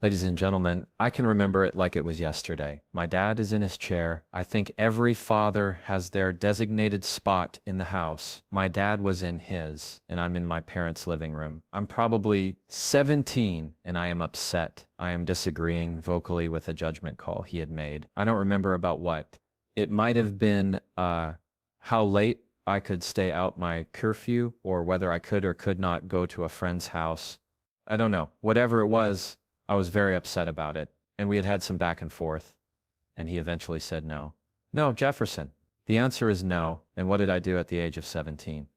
Ladies and gentlemen, I can remember it like it was yesterday. My dad is in his chair. I think every father has their designated spot in the house. My dad was in his, and I'm in my parents' living room. I'm probably 17, and I am upset. I am disagreeing vocally with a judgment call he had made. I don't remember about what. It might have been how late I could stay out my curfew, or whether I could or could not go to a friend's house. I don't know. Whatever it was, I was very upset about it, and we had had some back and forth, and he eventually said no. No, Jefferson. The answer is no, and what did I do at the age of 17?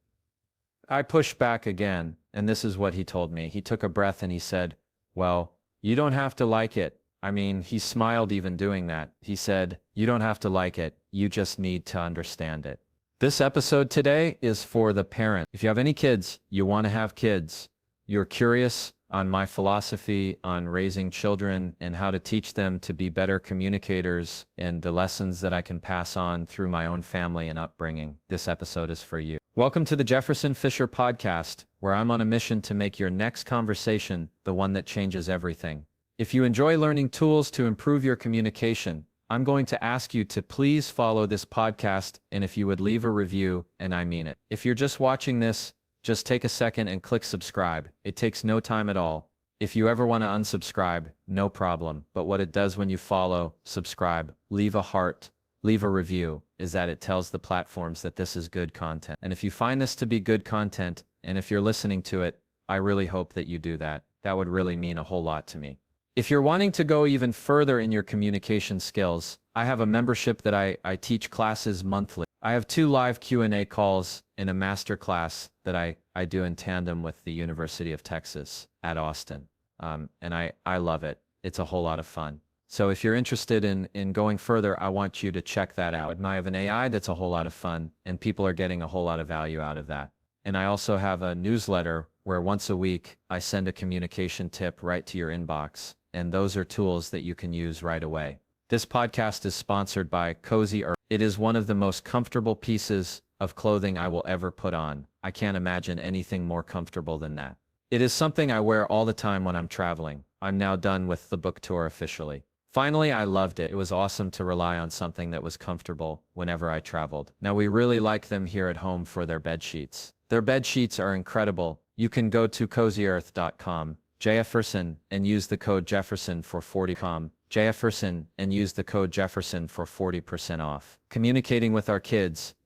I pushed back again, and this is what he told me. He took a breath and he said, well, you don't have to like it. I mean, he smiled even doing that. He said, you don't have to like it, you just need to understand it. This episode today is for the parent. If you have any kids, you want to have kids, you're curious on my philosophy on raising children and how to teach them to be better communicators and the lessons that I can pass on through my own family and upbringing, this episode is for you. Welcome to the Jefferson Fisher podcast, where I'm on a mission to make your next conversation the one that changes everything. If you enjoy learning tools to improve your communication, I'm going to ask you to please follow this podcast, and if you would leave a review, and I mean it. If you're just watching this, just take a second and click subscribe. It takes no time at all. If you ever want to unsubscribe, no problem. But what it does when you follow, subscribe, leave a heart, leave a review, is that it tells the platforms that this is good content. And if you find this to be good content, and if you're listening to it, I really hope that you do that. That would really mean a whole lot to me. If you're wanting to go even further in your communication skills, I have a membership that I teach classes monthly. I have 2 live Q&A calls in a master class that I do in tandem with the University of Texas at Austin. And I love it. It's a whole lot of fun. So if you're interested in going further, I want you to check that out. And I have an AI that's a whole lot of fun, and people are getting a whole lot of value out of that. And I also have a newsletter where once a week I send a communication tip right to your inbox. And those are tools that you can use right away. This podcast is sponsored by Cozy Earth. It is one of the most comfortable pieces of clothing I will ever put on. I can't imagine anything more comfortable than that. It is something I wear all the time when I'm traveling. I'm now done with the book tour officially. Finally, I loved it. It was awesome to rely on something that was comfortable whenever I traveled. Now, we really like them here at home for their bed sheets. Their bed sheets are incredible. You can go to cozyearth.com, Jefferson, and use the code Jefferson for 40%. Jefferson, and use the code Jefferson for 40% off. Communicating with our kids.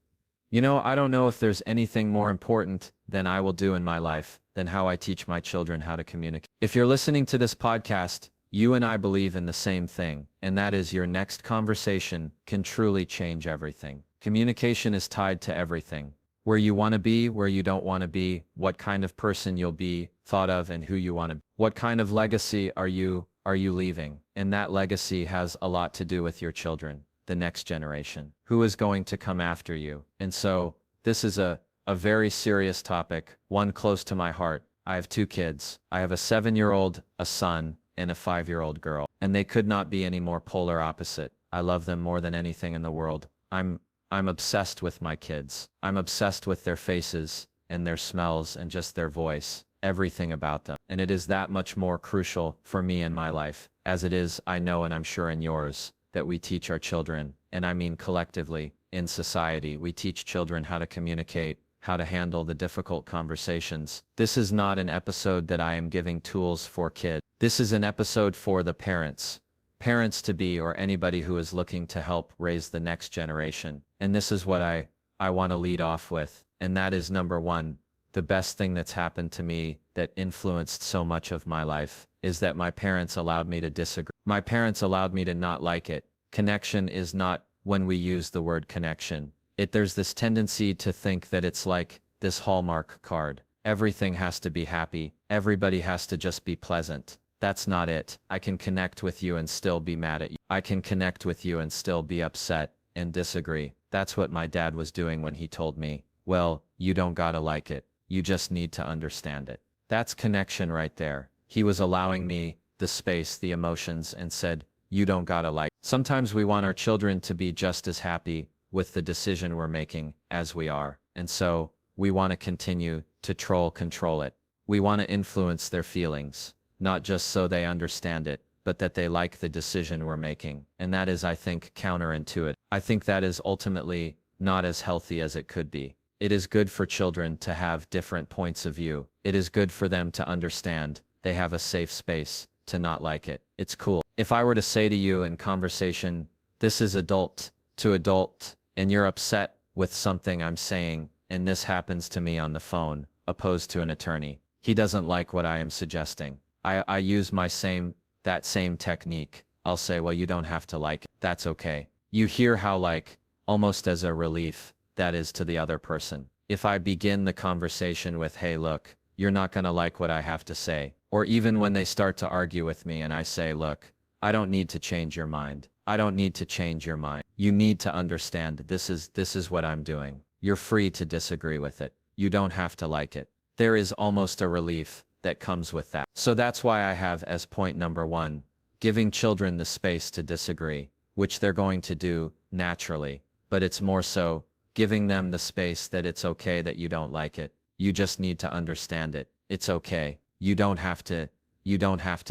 You know, I don't know if there's anything more important than I will do in my life than how I teach my children how to communicate. If you're listening to this podcast, you and I believe in the same thing, and that is your next conversation can truly change everything. Communication is tied to everything. Where you want to be, where you don't want to be, what kind of person you'll be thought of, and who you want to be. What kind of legacy are you leaving? And that legacy has a lot to do with your children, the next generation, who is going to come after you. And so this is a very serious topic, one close to my heart. I have 2 kids. I have a 7-year-old, a son, and a 5-year-old girl, and they could not be any more polar opposite. I love them more than anything in the world. I'm obsessed with my kids. I'm obsessed with their faces and their smells and just their voice, everything about them. And it is that much more crucial for me in my life, as it is, I know, and I'm sure in yours, that we teach our children, and I mean collectively, in society, we teach children how to communicate, how to handle the difficult conversations. This is not an episode that I am giving tools for kids. This is an episode for the parents. Parents to be, or anybody who is looking to help raise the next generation. And this is what I want to lead off with. And that is number 1, the best thing that's happened to me that influenced so much of my life is that my parents allowed me to disagree. My parents allowed me to not like it. Connection is not when we use the word connection. There's this tendency to think that it's like this Hallmark card. Everything has to be happy. Everybody has to just be pleasant. That's not it. I can connect with you and still be mad at you. I can connect with you and still be upset and disagree. That's what my dad was doing when he told me, well, you don't gotta like it. You just need to understand it. That's connection right there. He was allowing me the space, the emotions, and said, you don't gotta like it. Sometimes we want our children to be just as happy with the decision we're making as we are. And so we want to continue to control it. We want to influence their feelings, not just so they understand it, but that they like the decision we're making. And that is, I think, counterintuitive. I think that is ultimately not as healthy as it could be. It is good for children to have different points of view. It is good for them to understand they have a safe space to not like it. It's cool. If I were to say to you in conversation, this is adult to adult, and you're upset with something I'm saying, and this happens to me on the phone, opposed to an attorney, he doesn't like what I am suggesting. I use that same technique. I'll say, well, you don't have to like it. That's okay. You hear how, like, almost as a relief that is to the other person. If I begin the conversation with, hey, look, you're not going to like what I have to say, or even when they start to argue with me and I say, look, I don't need to change your mind. I don't need to change your mind. You need to understand this is what I'm doing. You're free to disagree with it. You don't have to like it. There is almost a relief that comes with that. So that's why I have as point number 1, giving children the space to disagree, which they're going to do naturally, but it's more so giving them the space that it's okay that you don't like it. You just need to understand it. It's okay. You don't have to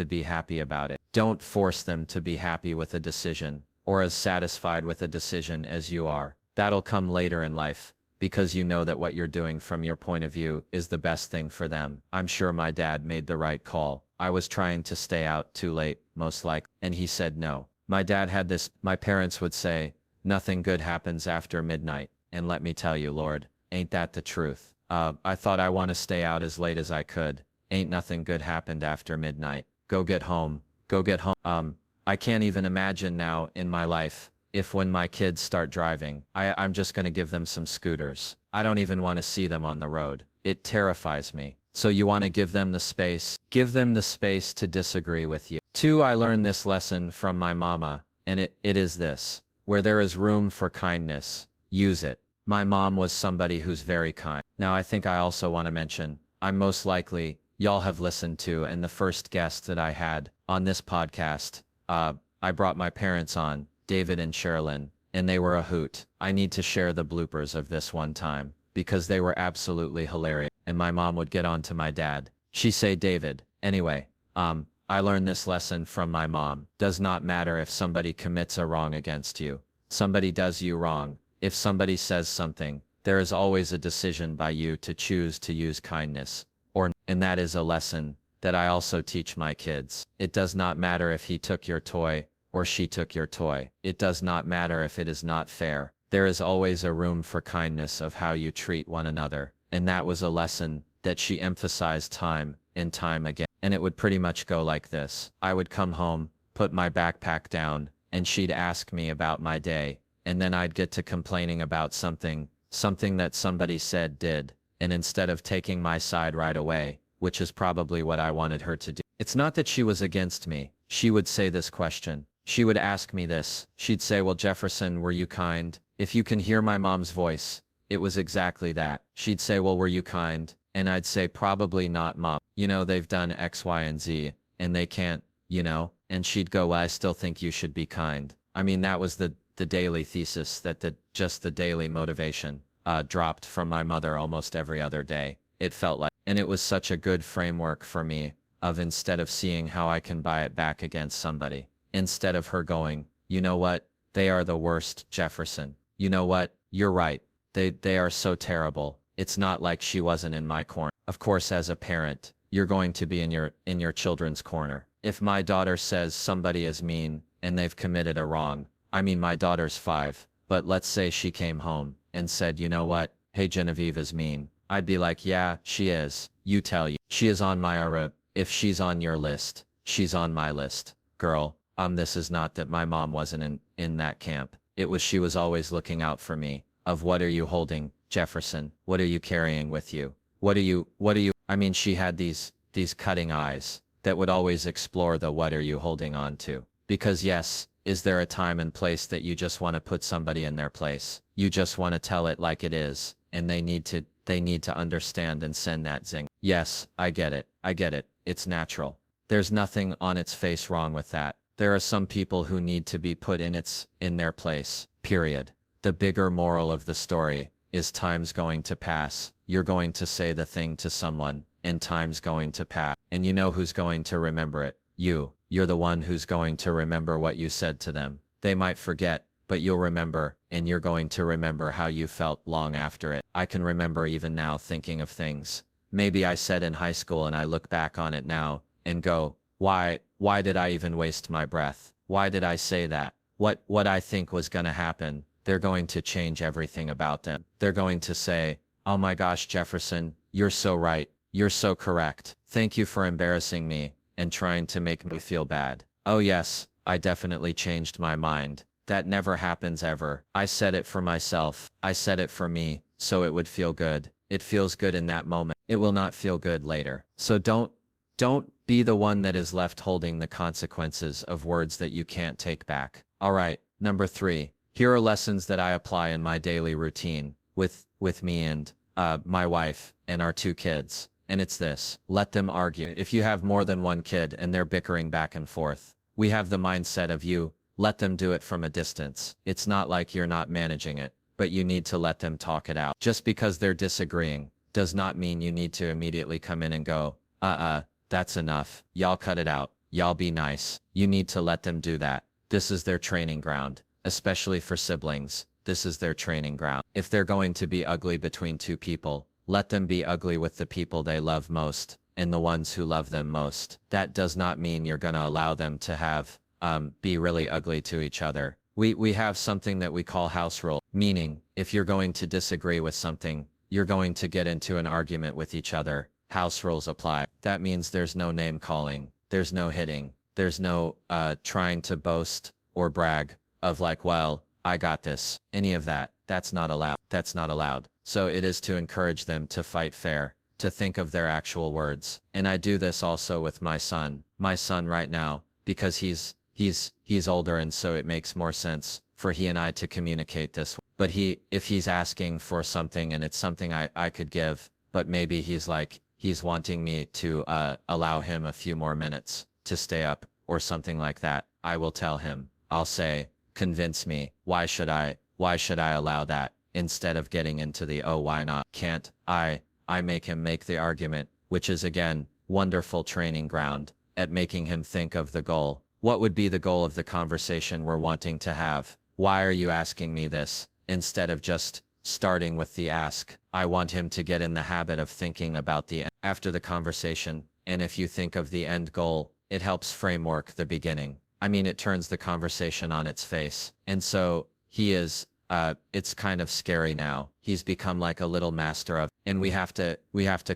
be happy about it. Don't force them to be happy with a decision or as satisfied with a decision as you are. That'll come later in life, because you know that what you're doing from your point of view is the best thing for them. I'm sure my dad made the right call. I was trying to stay out too late, most likely, and he said no. My dad had this, my parents would say, nothing good happens after midnight. And let me tell you, Lord, ain't that the truth? I thought I want to stay out as late as I could. Ain't nothing good happened after midnight. Go get home. Go get home. I can't even imagine now in my life if when my kids start driving, I'm just going to give them some scooters. I don't even want to see them on the road. It terrifies me. So you want to give them the space. Give them the space to disagree with you. 2, I learned this lesson from my mama, and it is this. Where there is room for kindness, use it. My mom was somebody who's very kind. Now I think I also want to mention, I'm most likely, y'all have listened to, and the first guest that I had on this podcast, I brought my parents on, David and Sherilyn, and they were a hoot. I need to share the bloopers of this one time, because they were absolutely hilarious. And my mom would get on to my dad. She say, David, anyway, I learned this lesson from my mom. Does not matter if somebody commits a wrong against you. Somebody does you wrong. If somebody says something, there is always a decision by you to choose to use kindness. And that is a lesson that I also teach my kids. It does not matter if he took your toy or she took your toy. It does not matter if it is not fair. There is always a room for kindness of how you treat one another. And that was a lesson that she emphasized time and time again. And it would pretty much go like this. I would come home, put my backpack down, and she'd ask me about my day. And then I'd get to complaining about something that somebody said did. And instead of taking my side right away, which is probably what I wanted her to do. It's not that she was against me. She would say this question. She would ask me this. She'd say, well, Jefferson, were you kind? If you can hear my mom's voice, it was exactly that. She'd say, well, were you kind? And I'd say, probably not, Mom. You know, they've done X, Y, and Z, and they can't, you know? And she'd go, well, I still think you should be kind. I mean, that was the daily thesis, that just the daily motivation dropped from my mother almost every other day. It felt like, and it was such a good framework for me of, instead of seeing how I can buy it back against somebody, instead of her going, you know what? They are the worst, Jefferson. You know what? You're right. They are so terrible. It's not like she wasn't in my corner. Of course, as a parent, you're going to be in your children's corner. If my daughter says somebody is mean and they've committed a wrong, I mean, my daughter's 5, but let's say she came home and said, you know what? Hey, Genevieve is mean. I'd be like, yeah, she is. You tell you. She is on my RIP. If she's on your list, she's on my list. Girl, this is not that my mom wasn't in that camp. It was, she was always looking out for me. Of what are you holding, Jefferson? What are you carrying with you? What are you, I mean, she had these cutting eyes that would always explore the what are you holding on to? Because yes, is there a time and place that you just want to put somebody in their place? You just want to tell it like it is, and they need to understand and send that zing. Yes, I get it. It's natural. There's nothing on its face wrong with that. There are some people who need to be put in their place, period. The bigger moral of the story is time's going to pass. You're going to say the thing to someone, and time's going to pass. And you know who's going to remember it? You're the one who's going to remember what you said to them. They might forget, but you'll remember, and you're going to remember how you felt long after it. I can remember even now thinking of things maybe I said in high school, and I look back on it now and go, why did I even waste my breath? Why did I say that? What I think was going to happen, they're going to change everything about them. They're going to say, oh my gosh, Jefferson, you're so right. You're so correct. Thank you for embarrassing me and trying to make me feel bad. Oh yes, I definitely changed my mind. That never happens ever. I said it for myself. I said it for me, so it would feel good. It feels good in that moment. It will not feel good later. So don't be the one that is left holding the consequences of words that you can't take back. All right, number 3. Here are lessons that I apply in my daily routine with me and my wife and our 2 kids. And it's this: let them argue. If you have more than one kid and they're bickering back and forth, we have the mindset of let them do it from a distance. It's not like you're not managing it, but you need to let them talk it out. Just because they're disagreeing does not mean you need to immediately come in and go, that's enough. Y'all cut it out. Y'all be nice. You need to let them do that. This is their training ground, especially for siblings. This is their training ground. If they're going to be ugly between 2 people, let them be ugly with the people they love most and the ones who love them most. That does not mean you're going to allow them to have be really ugly to each other. We have something that we call house rule, meaning if you're going to disagree with something, you're going to get into an argument with each other. House rules apply. That means there's no name calling, there's no hitting, there's no trying to boast or brag of like, well, I got this. Any of that. That's not allowed. That's not allowed. So it is to encourage them to fight fair, to think of their actual words. And I do this also with my son. My son right now, because he's older, and so it makes more sense for he and I to communicate this. But if he's asking for something and it's something I could give, but maybe he's wanting me to allow him a few more minutes to stay up or something like that, I will tell him. I'll say, convince me. Why should I allow that? Instead of getting into the, oh, why not? Can't I make him make the argument, which is again, wonderful training ground at making him think of the goal. What would be the goal of the conversation we're wanting to have? Why are you asking me this? Instead of just starting with the ask, I want him to get in the habit of thinking about the end after the conversation. And if you think of the end goal, it helps framework the beginning. I mean, it turns the conversation on its face. And so he is, it's kind of scary now. He's become like a little master of, and we have to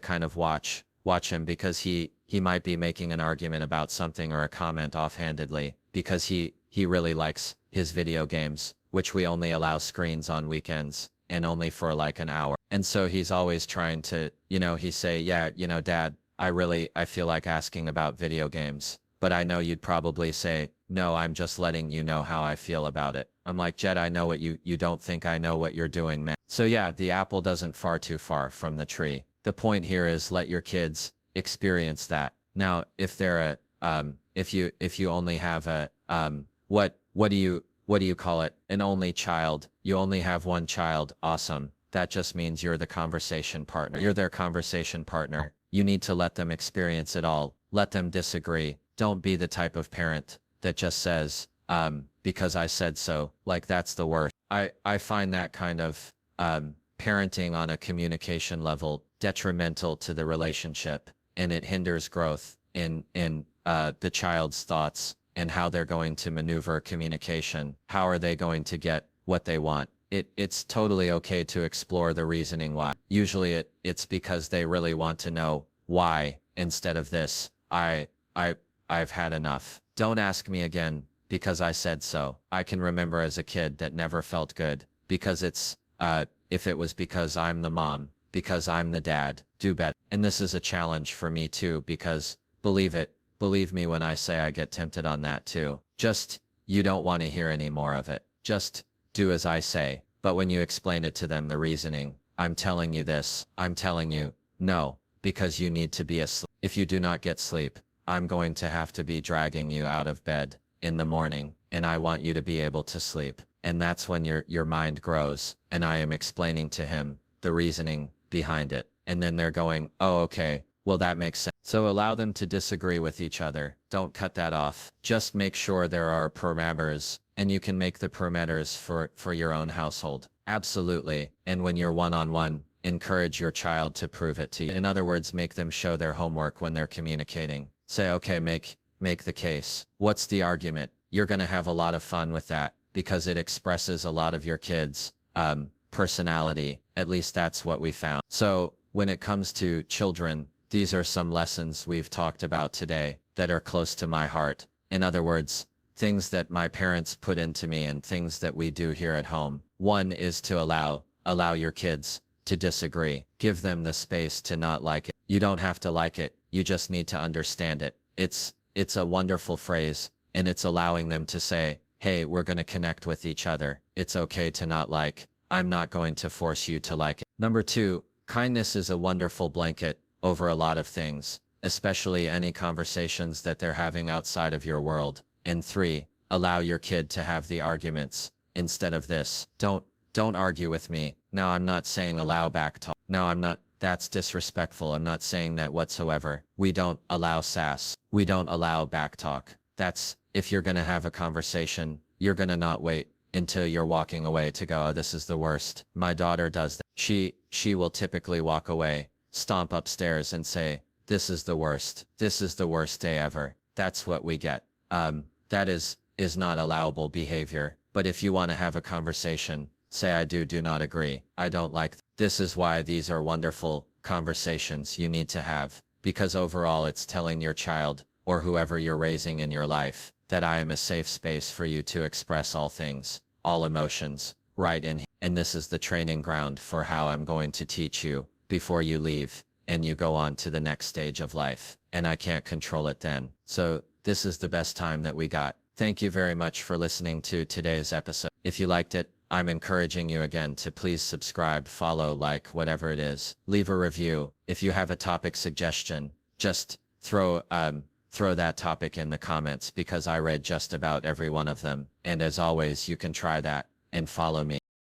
kind of watch him, because he might be making an argument about something or a comment offhandedly because he really likes his video games, which we only allow screens on weekends and only for like an hour. And so he's always trying to, he say, yeah, Dad, I feel like asking about video games, but I know you'd probably say, no, I'm just letting you know how I feel about it. I'm like, Jed, I know what you don't think I know what you're doing, man. So yeah, the apple doesn't fall too far from the tree. The point here is let your kids experience that. Now, if they're if you only have a, what do you call it? An only child. You only have one child. Awesome. That just means you're the conversation partner. You're their conversation partner. You need to let them experience it all. Let them disagree. Don't be the type of parent that just says, because I said so. Like, that's the worst. I find that kind of parenting on a communication level detrimental to the relationship, and it hinders growth in the child's thoughts and how they're going to maneuver communication. How are they going to get what they want? It's totally okay to explore the reasoning why. Usually it's because they really want to know why, instead of this, I've had enough. Don't ask me again because I said so. I can remember as a kid that never felt good, because it's, if it was because I'm the mom, because I'm the dad, do better. And this is a challenge for me too, because believe me when I say I get tempted on that too. Just, you don't want to hear any more of it. Just do as I say. But when you explain it to them, the reasoning, I'm telling you this, I'm telling you, no, because you need to be asleep. If you do not get sleep, I'm going to have to be dragging you out of bed in the morning, and I want you to be able to sleep. And that's when your mind grows, and I am explaining to him the reasoning behind it. And then they're going, oh, okay, Well, that makes sense. So allow them to disagree with each other. Don't cut that off. Just make sure there are parameters, and you can make the parameters for your own household. Absolutely. And when you're one-on-one, encourage your child to prove it to you. In other words, make them show their homework when they're communicating. Say, okay, make the case. What's the argument? You're going to have a lot of fun with that because it expresses a lot of your kids' personality. At least that's what we found. So when it comes to children, these are some lessons we've talked about today that are close to my heart. In other words, things that my parents put into me and things that we do here at home. One is to allow your kids to disagree. Give them the space to not like it. You don't have to like it. You just need to understand it. It's a wonderful phrase, and it's allowing them to say, hey, we're going to connect with each other. It's okay to not like. I'm not going to force you to like it. Number 2, kindness is a wonderful blanket over a lot of things, especially any conversations that they're having outside of your world. And 3, allow your kid to have the arguments instead of this. Don't argue with me. Now, I'm not saying allow back talk. No, I'm not. That's disrespectful. I'm not saying that whatsoever. We don't allow sass. We don't allow back talk. That's, if you're going to have a conversation, you're going to not wait until you're walking away to go, oh, this is the worst. My daughter does that. She will typically walk away, stomp upstairs and say, this is the worst. This is the worst day ever. That's what we get. That is not allowable behavior. But if you want to have a conversation, say, I do not agree. I don't like. This is why these are wonderful conversations you need to have, because overall it's telling your child or whoever you're raising in your life that I am a safe space for you to express all things, all emotions, right in here. And this is the training ground for how I'm going to teach you before you leave and you go on to the next stage of life. And I can't control it then. So this is the best time that we got. Thank you very much for listening to today's episode. If you liked it, I'm encouraging you again to please subscribe, follow, like, whatever it is. Leave a review. If you have a topic suggestion, just throw that topic in the comments because I read just about every one of them. And as always, you can try that and follow me.